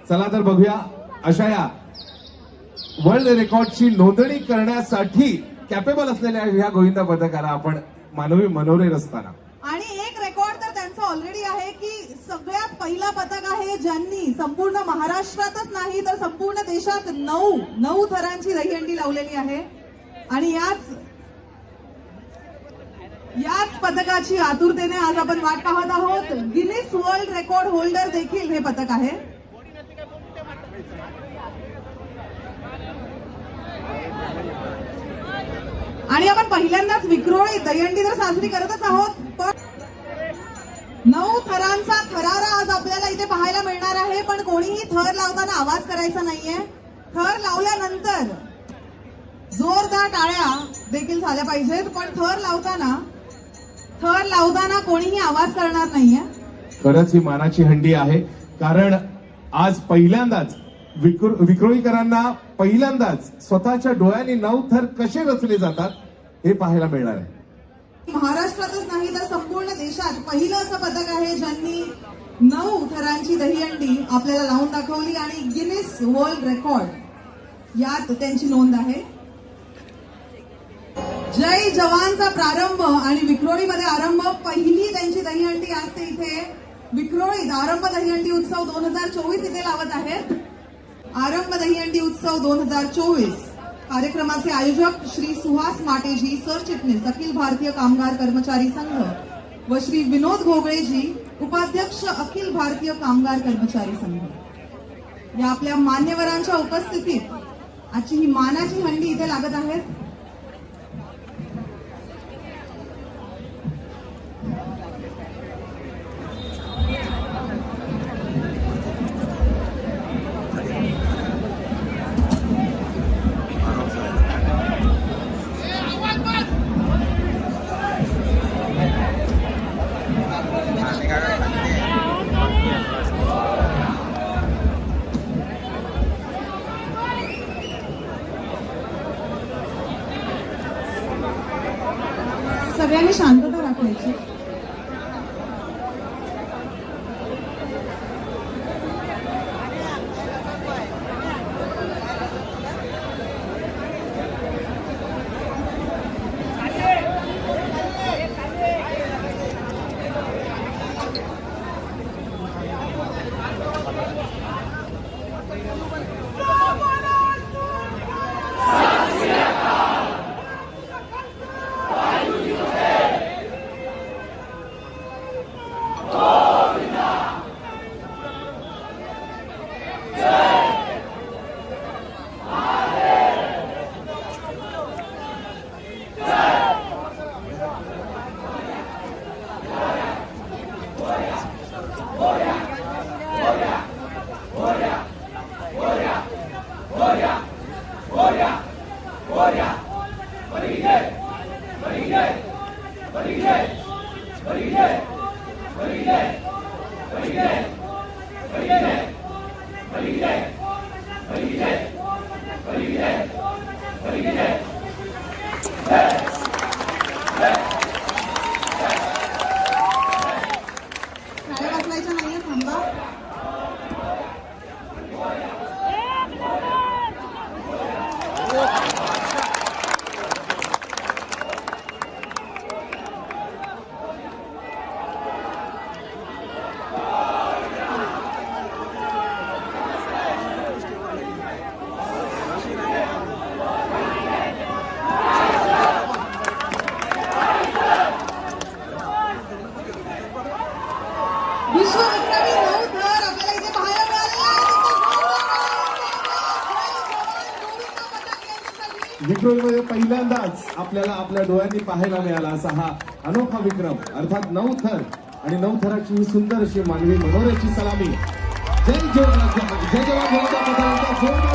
चला तर बघूया अशा या वर्ल्ड रेकॉर्डची नोंदणी करण्यासाठी कॅपेबल असलेल्या ह्या गोविंदा पथकाला आपण मानवी मनोरे रचताना आणि एक रेकॉर्ड तर त्यांचं ऑलरेडी आहे की सगळ्यात पहिला पथक आहे ज्यांनी संपूर्ण महाराष्ट्रातच नाही तर संपूर्ण देशात 9 थरांची दहीहंडी लावलेली आहे आणि याच पथकाची आतुरतेने आज आपण वाट पाहत आहोत। गिनीज वर्ल्ड रेकॉर्ड होल्डर देखील हे पथक आहे। आणि आपण पहिल्यांदाच विक्रोळी दहीहंडी तर साजरी करतच आहोत, पण 9 थरांचा थरारा आज आपल्याला इथे पाहायला मिळणार आहे। पण कोणीही थर लावताना आवाज करायचा नाहीये। थर लावल्यानंतर जोरदार टाळ्या देखील झाल्या पाहिजेत, पण थर लावताना कोणीही आवाज करणार नाहीये। खरंच ही मानाची हंडी आहे, कारण आज पहिल्यांदाच विक्रोळीकरांना पहिल्यांदाच स्वतःच्या डोळ्यांनी 9 थर कसे रचले जातात हे पाहायला मिळणार आहे। महाराष्ट्रातच नाही तर संपूर्ण देशात पहिलं असं पथक आहे ज्यांनी 9 थरांची दहीहंडी आपल्याला लावून दाखवली आणि गिनीज वर्ल्ड रेकॉर्ड यात त्यांची नोंद आहे। जय जवानचा प्रारंभ आणि विक्रोळीमध्ये आरंभ, पहिली त्यांची दहीहंडी असते इथे विक्रोळीत। आरंभ दहीहंडी उत्सव 2024 इथे लावत आहेत। आरंभ दहीहंडी उत्सव 2024 कार्यक्रमाचे आयोजक श्री सुहास माटेजी, सरचिटणीस अखिल भारतीय कामगार कर्मचारी संघ व श्री विनोद घोगळेजी, उपाध्यक्ष अखिल भारतीय कामगार कर्मचारी संघ या आपल्या मान्यवरांच्या उपस्थितीत आजची ही मानाची हंडी इथे लागत आहे। सगळ्यांनी शांतता राखायची। विक्रोळीमध्ये पहिल्यांदाच आपल्याला आपल्या डोळ्यांनी पाहायला मिळाला असा हा अनोखा विक्रम, अर्थात 9 थर आणि 9 थराची ही सुंदर अशी मानवी मनोऱ्याची सलामी। जय जवान, जय जवान,